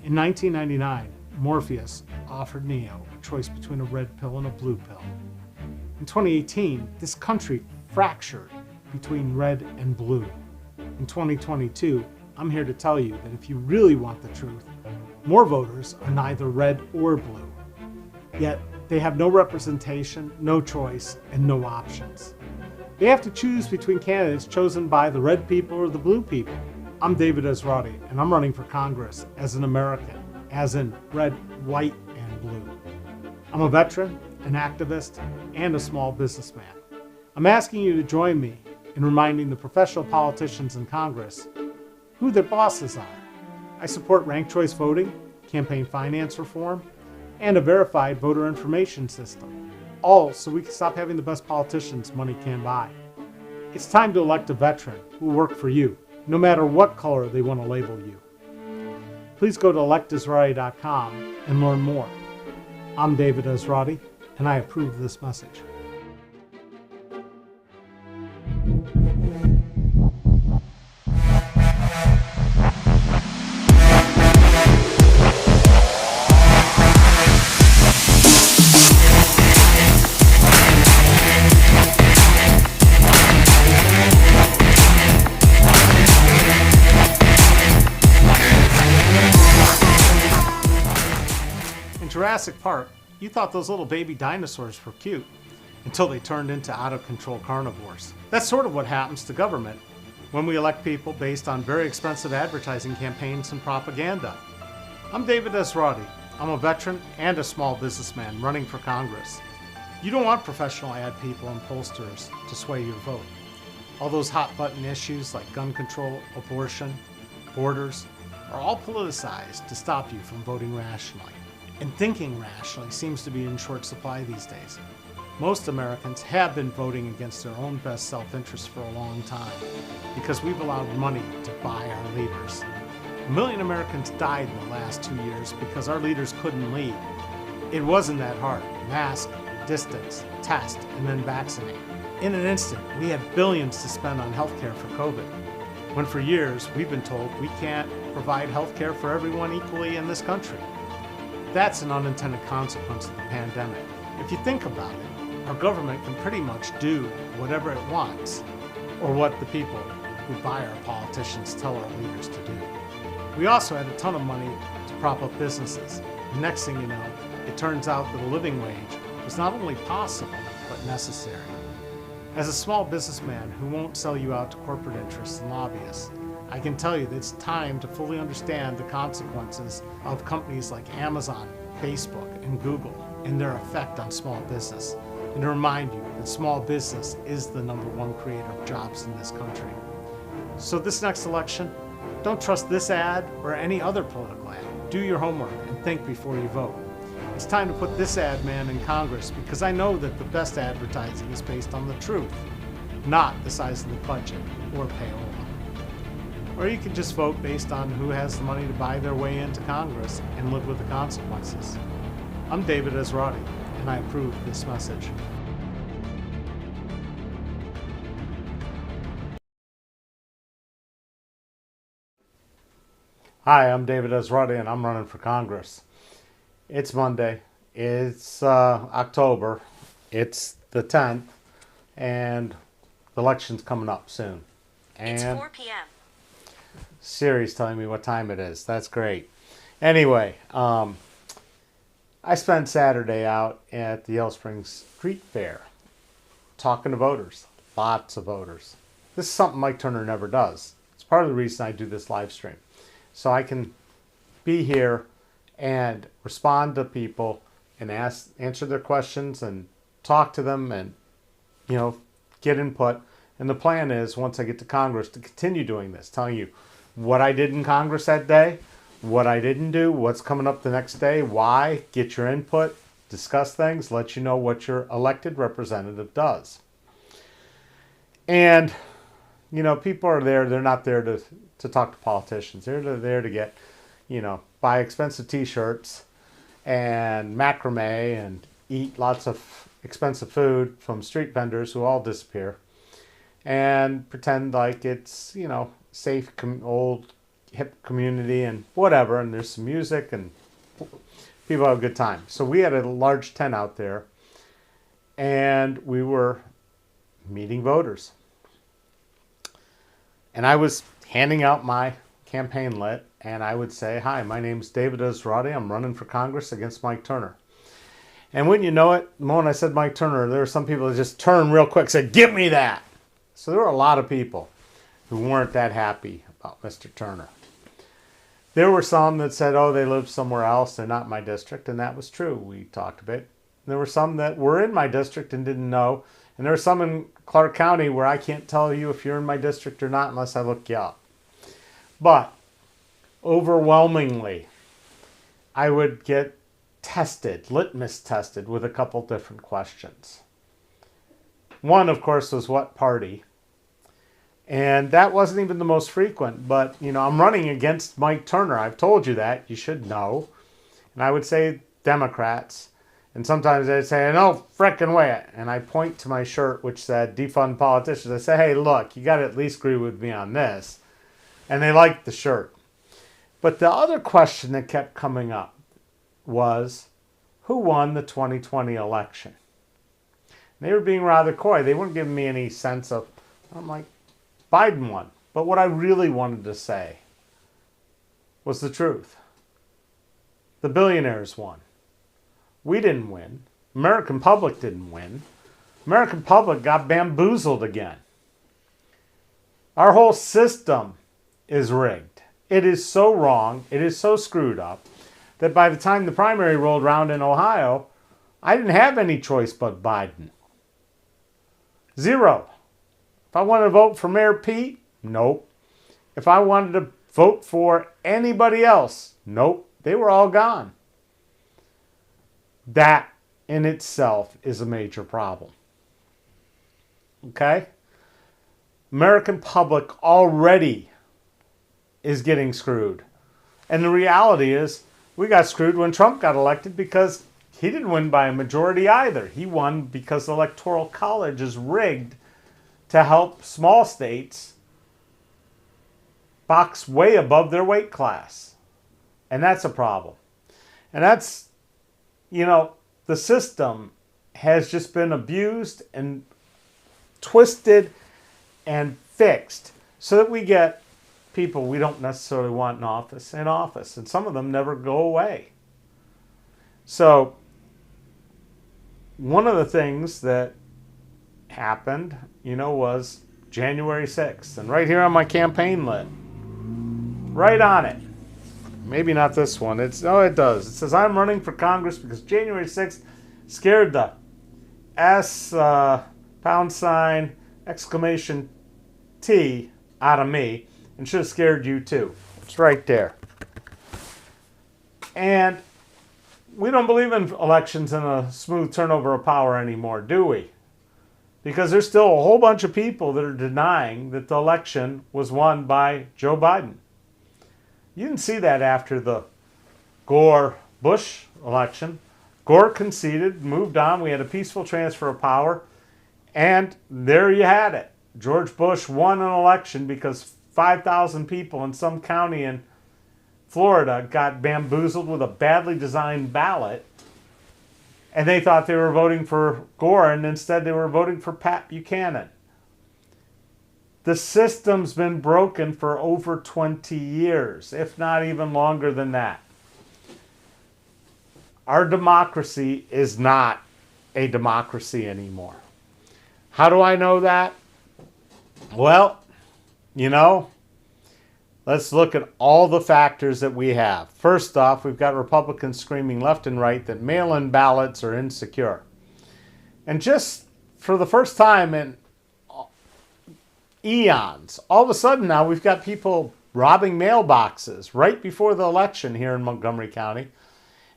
In 1999, Morpheus offered Neo a choice between a red pill and a blue pill. In 2018, this country fractured between red and blue. In 2022, I'm here to tell you that if you really want the truth, more voters are neither red or blue. Yet, they have no representation, no choice, and no options. They have to choose between candidates chosen by the red people or the blue people. I'm David Esrati, and I'm running for Congress as an American, as in red, white, and blue. I'm a veteran, an activist, and a small businessman. I'm asking you to join me in reminding the professional politicians in Congress who their bosses are. I support ranked choice voting, campaign finance reform, and a verified voter information system, all so we can stop having the best politicians money can buy. It's time to elect a veteran who will work for you, no matter what color they want to label you. Please go to electesrati.com and learn more. I'm David Esrati, and I approve this message. In Jurassic Park, you thought those little baby dinosaurs were cute until they turned into out-of-control carnivores. That's sort of what happens to government when we elect people based on very expensive advertising campaigns and propaganda. I'm David Esrati. I'm a veteran and a small businessman running for Congress. You don't want professional ad people and pollsters to sway your vote. All those hot-button issues like gun control, abortion, borders are all politicized to stop you from voting rationally. And thinking rationally seems to be in short supply these days. Most Americans have been voting against their own best self-interest for a long time because we've allowed money to buy our leaders. 1 million Americans died in the last 2 years because our leaders couldn't lead. It wasn't that hard. Mask, distance, test, and then vaccinate. In an instant, we had billions to spend on healthcare for COVID, when for years we've been told we can't provide healthcare for everyone equally in this country. That's an unintended consequence of the pandemic. If you think about it, our government can pretty much do whatever it wants, or what the people who buy our politicians tell our leaders to do. We also had a ton of money to prop up businesses. And next thing you know, it turns out that a living wage was not only possible, but necessary. As a small businessman who won't sell you out to corporate interests and lobbyists, I can tell you that it's time to fully understand the consequences of companies like Amazon, Facebook, and Google and their effect on small business, and to remind you that small business is the #1 creator of jobs in this country. So this next election, don't trust this ad or any other political ad. Do your homework and think before you vote. It's time to put this ad man in Congress because I know that the best advertising is based on the truth, not the size of the budget or payola. Or you can just vote based on who has the money to buy their way into Congress and live with the consequences. I'm David Esrati, and I approve this message. Hi, I'm David Esrati, and I'm running for Congress. It's Monday. It's October. It's the 10th, and the election's coming up soon. And it's 4 p.m. Siri's telling me what time it is. That's great. Anyway, I spent Saturday out at the Yellow Springs Street Fair talking to voters. Lots of voters. This is something Mike Turner never does. It's part of the reason I do this live stream. So I can be here and respond to people and answer their questions and talk to them and, get input. And the plan is, once I get to Congress, to continue doing this, telling you what I did in Congress that day, what I didn't do, what's coming up the next day, why, get your input, discuss things, let you know what your elected representative does. And, people are there, they're not there to talk to politicians. They're there to get, buy expensive t-shirts and macrame and eat lots of expensive food from street vendors who all disappear and pretend like it's, safe, old, hip community and whatever. And there's some music and people have a good time. So we had a large tent out there and we were meeting voters. And I was handing out my campaign lit, and I would say, hi, my name's David Esrati. I'm running for Congress against Mike Turner. And wouldn't you know it, the moment I said Mike Turner, there were some people that just turned real quick and said, give me that. So there were a lot of people who weren't that happy about Mr. Turner. There were some that said, oh, they live somewhere else. They're not in my district. And that was true. We talked a bit. There were some that were in my district and didn't know. And there were some in Clark County where I can't tell you if you're in my district or not unless I look you up. But overwhelmingly, I would get tested, litmus tested, with a couple different questions. One, of course, was what party. And that wasn't even the most frequent. But, I'm running against Mike Turner. I've told you that. You should know. And I would say Democrats. And sometimes they'd say, no frickin' way. And I point to my shirt, which said, defund politicians. I say, hey, look, you got to at least agree with me on this. And they liked the shirt. But the other question that kept coming up was, who won the 2020 election? And they were being rather coy. They weren't giving me any sense of, I'm like, Biden won. But what I really wanted to say was the truth. The billionaires won. We didn't win. American public didn't win. American public got bamboozled again. Our whole system is rigged. It is so wrong, it is so screwed up, that by the time the primary rolled around in Ohio, I didn't have any choice but Biden. Zero. If I wanted to vote for Mayor Pete, nope. If I wanted to vote for anybody else, nope. They were all gone. That in itself is a major problem. Okay? American public already is getting screwed. And the reality is, we got screwed when Trump got elected because he didn't win by a majority either. He won because the Electoral College is rigged to help small states box way above their weight class. And that's a problem. And that's, the system has just been abused and twisted and fixed so that we get people we don't necessarily want in office. And some of them never go away. So one of the things that happened, was January 6th. And right here on my campaign lit, right on it. Maybe not this one. It does. It says, I'm running for Congress because January 6th scared the S ! T out of me and should have scared you too. It's right there. And we don't believe in elections and a smooth turnover of power anymore, do we? Because there's still a whole bunch of people that are denying that the election was won by Joe Biden. You didn't see that after the Gore-Bush election. Gore conceded, moved on. We had a peaceful transfer of power. And there you had it. George Bush won an election because 5,000 people in some county in Florida got bamboozled with a badly designed ballot, and they thought they were voting for Gore, and instead they were voting for Pat Buchanan. The system's been broken for over 20 years, if not even longer than that. Our democracy is not a democracy anymore. How do I know that? Well, let's look at all the factors that we have. First off, we've got Republicans screaming left and right that mail-in ballots are insecure. And just for the first time in eons, all of a sudden now we've got people robbing mailboxes right before the election here in Montgomery County.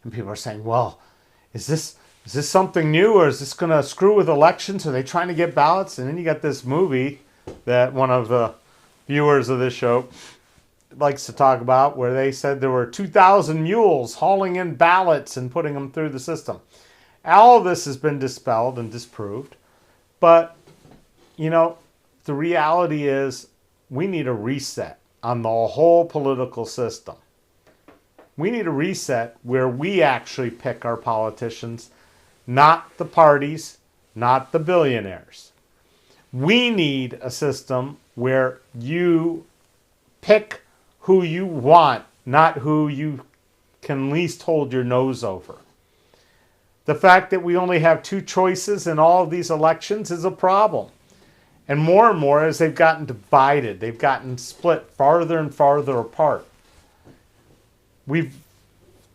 And people are saying, well, is this something new, or is this going to screw with elections? Are they trying to get ballots? And then you got this movie that one of the viewers of this show likes to talk about, where they said there were 2,000 mules hauling in ballots and putting them through the system. All of this has been dispelled and disproved. But, the reality is we need a reset on the whole political system. We need a reset where we actually pick our politicians, not the parties, not the billionaires. We need a system where you pick who you want, not who you can least hold your nose over. The fact that we only have two choices in all of these elections is a problem. And more as they've gotten divided, they've gotten split farther and farther apart.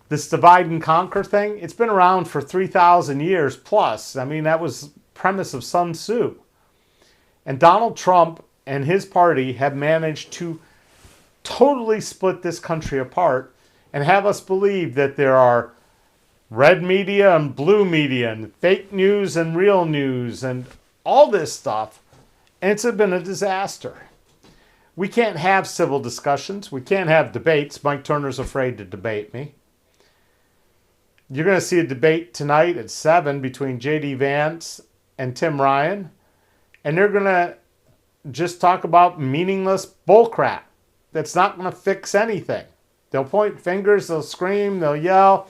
This divide and conquer thing, it's been around for 3,000 years plus. I mean, that was premise of Sun Tzu. And Donald Trump and his party have managed to totally split this country apart and have us believe that there are red media and blue media and fake news and real news and all this stuff. And it's been a disaster. We can't have civil discussions. We can't have debates. Mike Turner's afraid to debate me. You're going to see a debate tonight at 7 between J.D. Vance and Tim Ryan. And they're going to just talk about meaningless bullcrap that's not going to fix anything. They'll point fingers, they'll scream, they'll yell.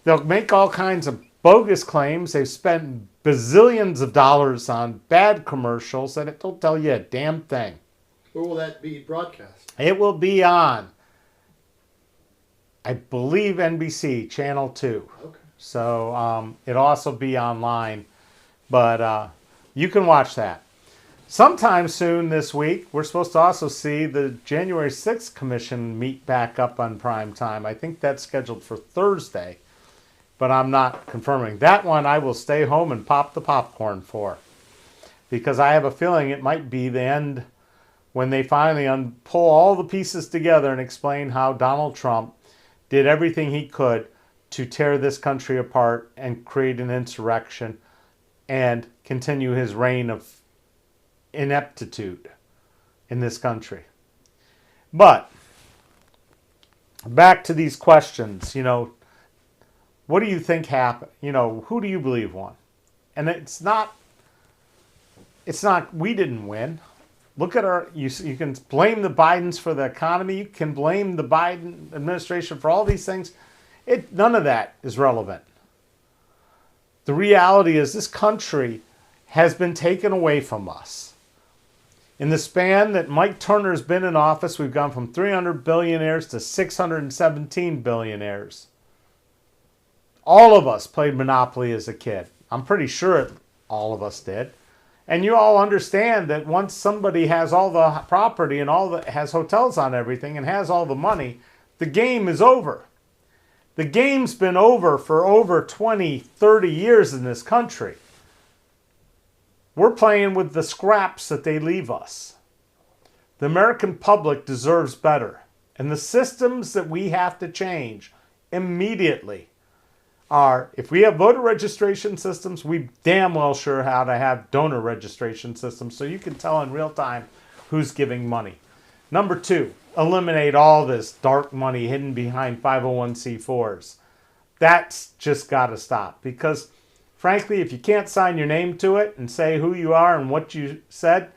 They'll make all kinds of bogus claims. They've spent bazillions of dollars on bad commercials and it don't tell you a damn thing. Where will that be broadcast? It will be on, I believe, NBC Channel 2. Okay. So it'll also be online. But you can watch that. Sometime soon this week, we're supposed to also see the January 6th Commission meet back up on prime time. I think that's scheduled for Thursday, but I'm not confirming. That one I will stay home and pop the popcorn for, because I have a feeling it might be the end when they finally pull all the pieces together and explain how Donald Trump did everything he could to tear this country apart and create an insurrection and continue his reign of ineptitude in this country. But back to these questions, what do you think happened? Who do you believe won? And it's not, we didn't win. Look at you can blame the Bidens for the economy. You can blame the Biden administration for all these things. None of that is relevant. The reality is this country has been taken away from us. In the span that Mike Turner's been in office, we've gone from 300 billionaires to 617 billionaires. All of us played Monopoly as a kid. I'm pretty sure all of us did. And you all understand that once somebody has all the property and has hotels on everything and has all the money, the game is over. The game's been over for over 20, 30 years in this country. We're playing with the scraps that they leave us. The American public deserves better. And the systems that we have to change immediately are, if we have voter registration systems, we damn well sure how to have donor registration systems so you can tell in real time who's giving money. Number 2, eliminate all this dark money hidden behind 501c4s. That's just got to stop, because frankly, if you can't sign your name to it and say who you are and what you said,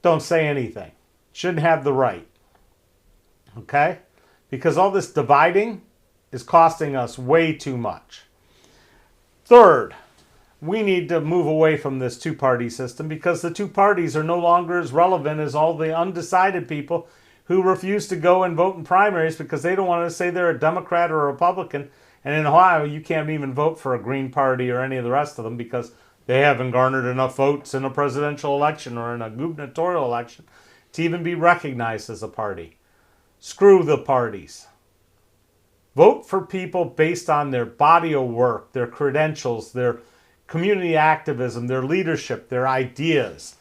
don't say anything. Shouldn't have the right. Okay? because all this dividing is costing us way too much. Third, we need to move away from this two-party system because the two parties are no longer as relevant as all the undecided people who refuse to go and vote in primaries because they don't want to say they're a Democrat or a Republican. And in Ohio, you can't even vote for a Green Party or any of the rest of them because they haven't garnered enough votes in a presidential election or in a gubernatorial election to even be recognized as a party. Screw the parties. Vote for people based on their body of work, their credentials, their community activism, their leadership, their ideas,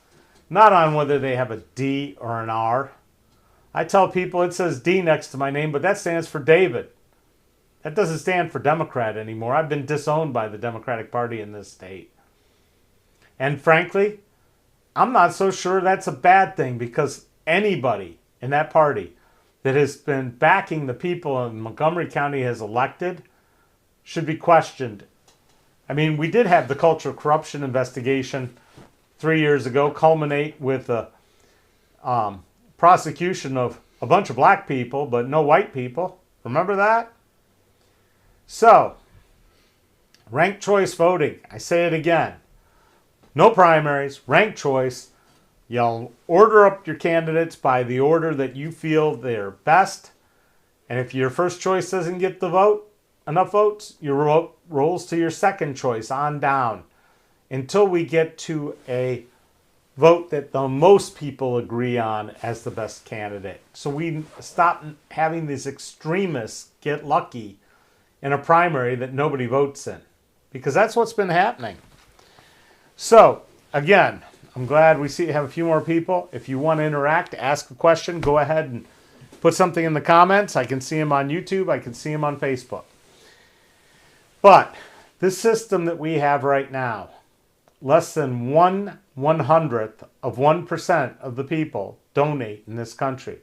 not on whether they have a D or an R. I tell people it says D next to my name, but that stands for David. That doesn't stand for Democrat anymore. I've been disowned by the Democratic Party in this state. And frankly, I'm not so sure that's a bad thing because anybody in that party that has been backing the people in Montgomery County has elected should be questioned. I mean, we did have the culture of corruption investigation 3 years ago culminate with a prosecution of a bunch of black people, but no white people. Remember that? So, ranked choice voting. I say it again. No primaries, ranked choice. You'll order up your candidates by the order that you feel they're best. And if your first choice doesn't get the vote, enough votes, your vote rolls to your second choice on down until we get to a vote that the most people agree on as the best candidate. So we stop having these extremists get lucky in a primary that nobody votes in, because that's what's been happening. So again, I'm glad we have a few more people. If you want to interact, ask a question, go ahead and put something in the comments. I can see them on YouTube. I can see them on Facebook. But this system that we have right now, less than 1/100th of 1% of the people donate in this country.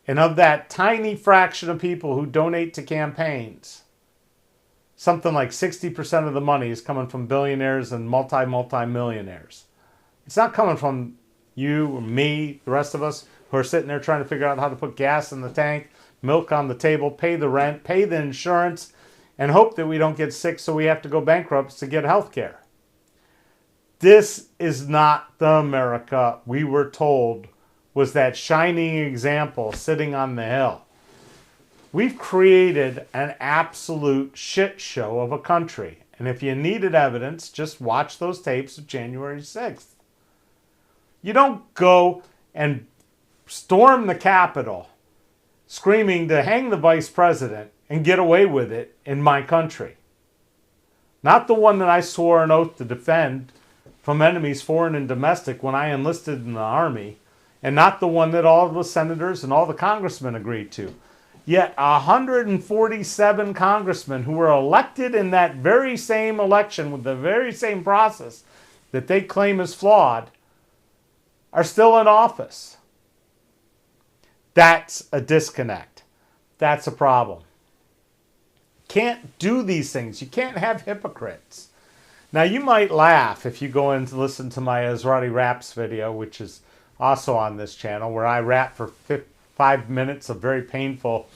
And of that tiny fraction of people who donate to campaigns, something like 60% of the money is coming from billionaires and multi-millionaires. It's not coming from you or me, the rest of us who are sitting there trying to figure out how to put gas in the tank, milk on the table, pay the rent, pay the insurance, and hope that we don't get sick so we have to go bankrupt to get health care. This is not the America we were told was that shining example sitting on the hill. We've created an absolute shit show of a country. And if you needed evidence, just watch those tapes of January 6th. You don't go and storm the Capitol screaming to hang the vice president and get away with it in my country. Not the one that I swore an oath to defend from enemies foreign and domestic when I enlisted in the Army, and not the one that all the senators and all the congressmen agreed to. Yet 147 congressmen who were elected in that very same election with the very same process that they claim is flawed are still in office. That's a disconnect. That's a problem. Can't do these things. You can't have hypocrites. Now you might laugh if you go in to listen to my Esrati raps video, which is also on this channel, where I rap for 5 minutes of very painful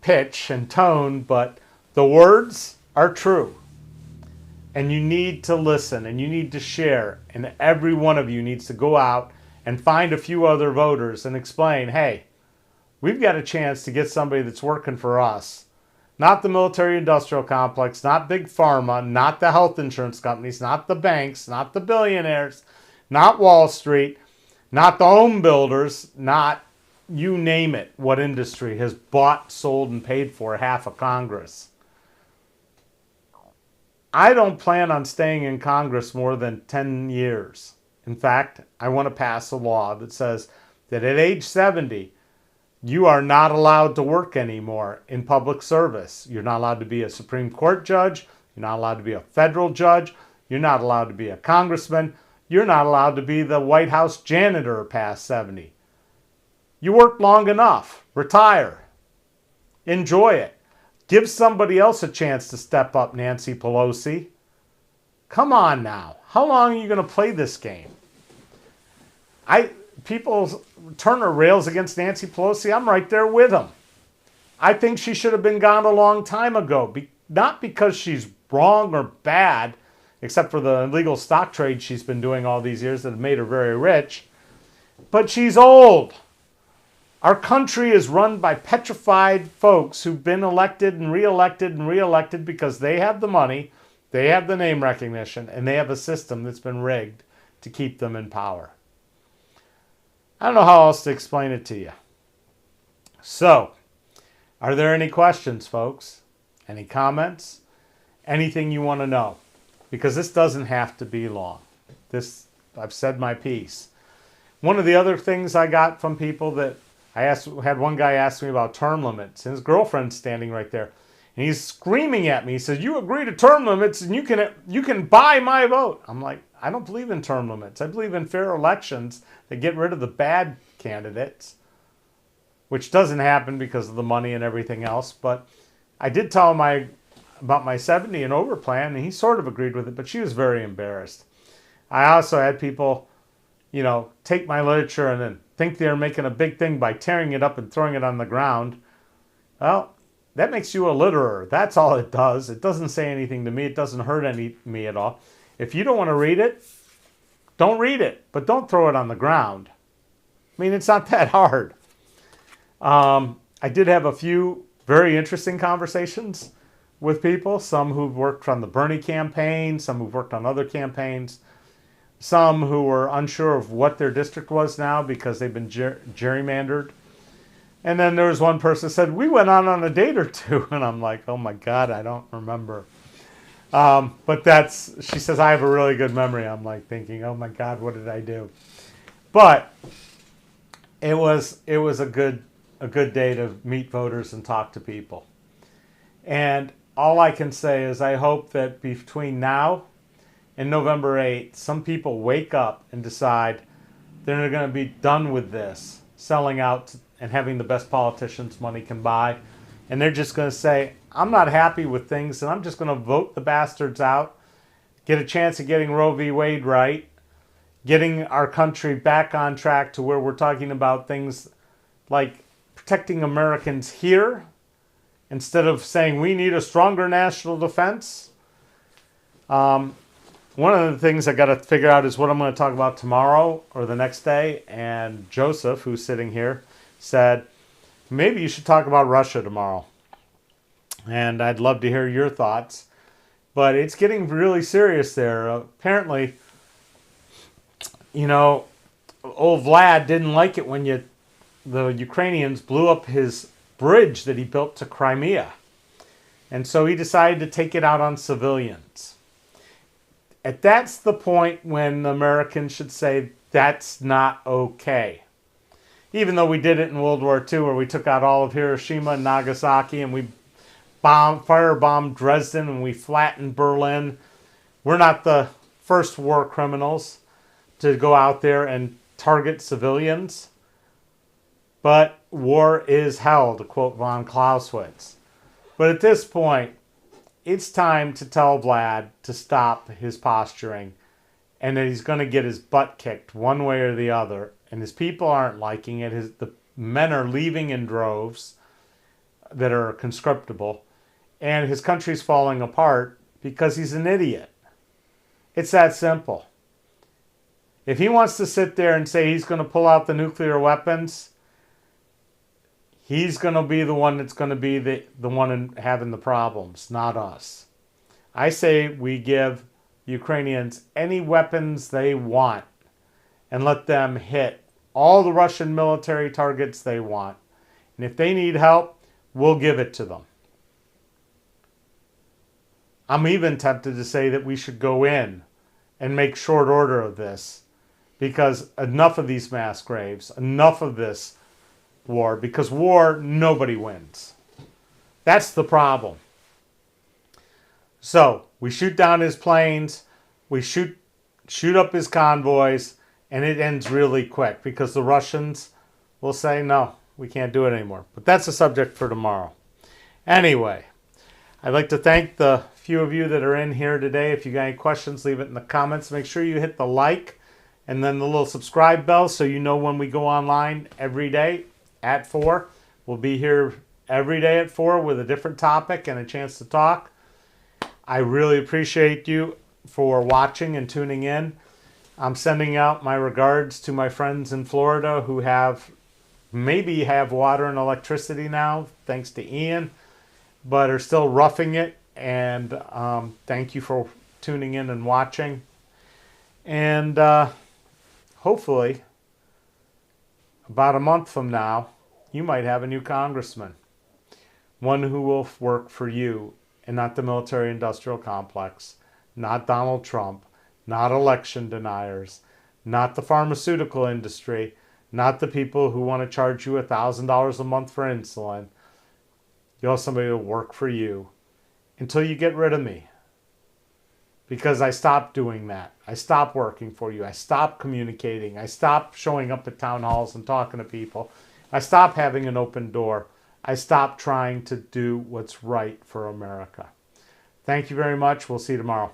pitch and tone, but the words are true. And you need to listen and you need to share, and every one of you needs to go out and find a few other voters and explain, hey, we've got a chance to get somebody that's working for us. Not the military-industrial complex, not big pharma, not the health insurance companies, not the banks, not the billionaires, not Wall Street, not the home builders, not you name it, what industry has bought, sold, and paid for half of Congress. I don't plan on staying in Congress more than 10 years. In fact, I want to pass a law that says that at age 70, you are not allowed to work anymore in public service. You're not allowed to be a Supreme Court judge. You're not allowed to be a federal judge. You're not allowed to be a congressman. You're not allowed to be the White House janitor past 70. You worked long enough. Retire. Enjoy it. Give somebody else a chance to step up, Nancy Pelosi. Come on now. How long are you going to play this game? people turn their rails against Nancy Pelosi, I'm right there with them. I think she should have been gone a long time ago. Not because she's wrong or bad, except for the illegal stock trade she's been doing all these years that have made her very rich, but she's old. Our country is run by petrified folks who've been elected and reelected because they have the money, they have the name recognition, and they have a system that's been rigged to keep them in power. I don't know how else to explain it to you. So, are there any questions, folks? Any comments? Anything you want to know? Because this doesn't have to be long. I've said my piece. One of the other things I got from people that had one guy ask me about term limits, and his girlfriend's standing right there, and he's screaming at me. He says, "You agree to term limits, and you can buy my vote." I'm like, I don't believe in term limits. I believe in fair elections that get rid of the bad candidates, which doesn't happen because of the money and everything else. But I did tell him about my 70 and over plan, and he sort of agreed with it, but she was very embarrassed. I also had people, take my literature and then think they're making a big thing by tearing it up and throwing it on the ground. Well, that makes you a litterer. That's all it does. It doesn't say anything to me. It doesn't hurt me at all. If you don't want to read it, don't read it, but don't throw it on the ground. I mean, it's not that hard. I did have a few very interesting conversations with people, some who've worked on the Bernie campaign, some who've worked on other campaigns, some who were unsure of what their district was now because they've been gerrymandered. And then there was one person who said, "We went on a date or two." And I'm like, oh my God, I don't remember. But she says, "I have a really good memory." I'm like thinking, oh my God, what did I do? But it was a good day to meet voters and talk to people. And all I can say is I hope that between now and November 8th, some people wake up and decide they're going to be done with this, selling out and having the best politicians money can buy. And they're just going to say, I'm not happy with things, and I'm just going to vote the bastards out, get a chance of getting Roe v. Wade right, getting our country back on track to where we're talking about things like protecting Americans here, instead of saying we need a stronger national defense. One of the things I got to figure out is what I'm going to talk about tomorrow or the next day. And Joseph, who's sitting here, said, maybe you should talk about Russia tomorrow. And I'd love to hear your thoughts. But it's getting really serious there. Apparently, old Vlad didn't like it when the Ukrainians blew up his bridge that he built to Crimea. And so he decided to take it out on civilians. That's the point when the Americans should say that's not okay. Even though we did it in World War II, where we took out all of Hiroshima and Nagasaki, and we firebombed Dresden, and we flattened Berlin. We're not the first war criminals to go out there and target civilians. But war is hell, to quote von Clausewitz. But at this point, it's time to tell Vlad to stop his posturing and that he's going to get his butt kicked one way or the other. And his people aren't liking it. The men are leaving in droves that are conscriptable. And his country's falling apart because he's an idiot. It's that simple. If he wants to sit there and say he's going to pull out the nuclear weapons, he's going to be the one that's going to be the one having the problems, not us. I say we give Ukrainians any weapons they want and let them hit all the Russian military targets they want. And if they need help, we'll give it to them. I'm even tempted to say that we should go in and make short order of this, because enough of these mass graves, enough of this war, because war, nobody wins. That's the problem. So we shoot down his planes, we shoot up his convoys, and it ends really quick because the Russians will say, no, we can't do it anymore. But that's a subject for tomorrow. Anyway, I'd like to thank the few of you that are in here today. If you got any questions, leave it in the comments. Make sure you hit the like And then the little subscribe bell so you know when we go online every day at 4. We'll be here every day at 4 with a different topic and a chance to talk. I really appreciate you for watching and tuning in. I'm sending out my regards to my friends in Florida who maybe have water and electricity now, thanks to Ian, but are still roughing it. And thank you for tuning in and watching. And hopefully, about a month from now, you might have a new congressman. One who will work for you and not the military-industrial complex, not Donald Trump, not election deniers, not the pharmaceutical industry, not the people who want to charge you $1,000 a month for insulin. You'll have somebody to work for you until you get rid of me. Because I stopped doing that. I stopped working for you. I stopped communicating. I stopped showing up at town halls and talking to people. I stopped having an open door. I stopped trying to do what's right for America. Thank you very much. We'll see you tomorrow.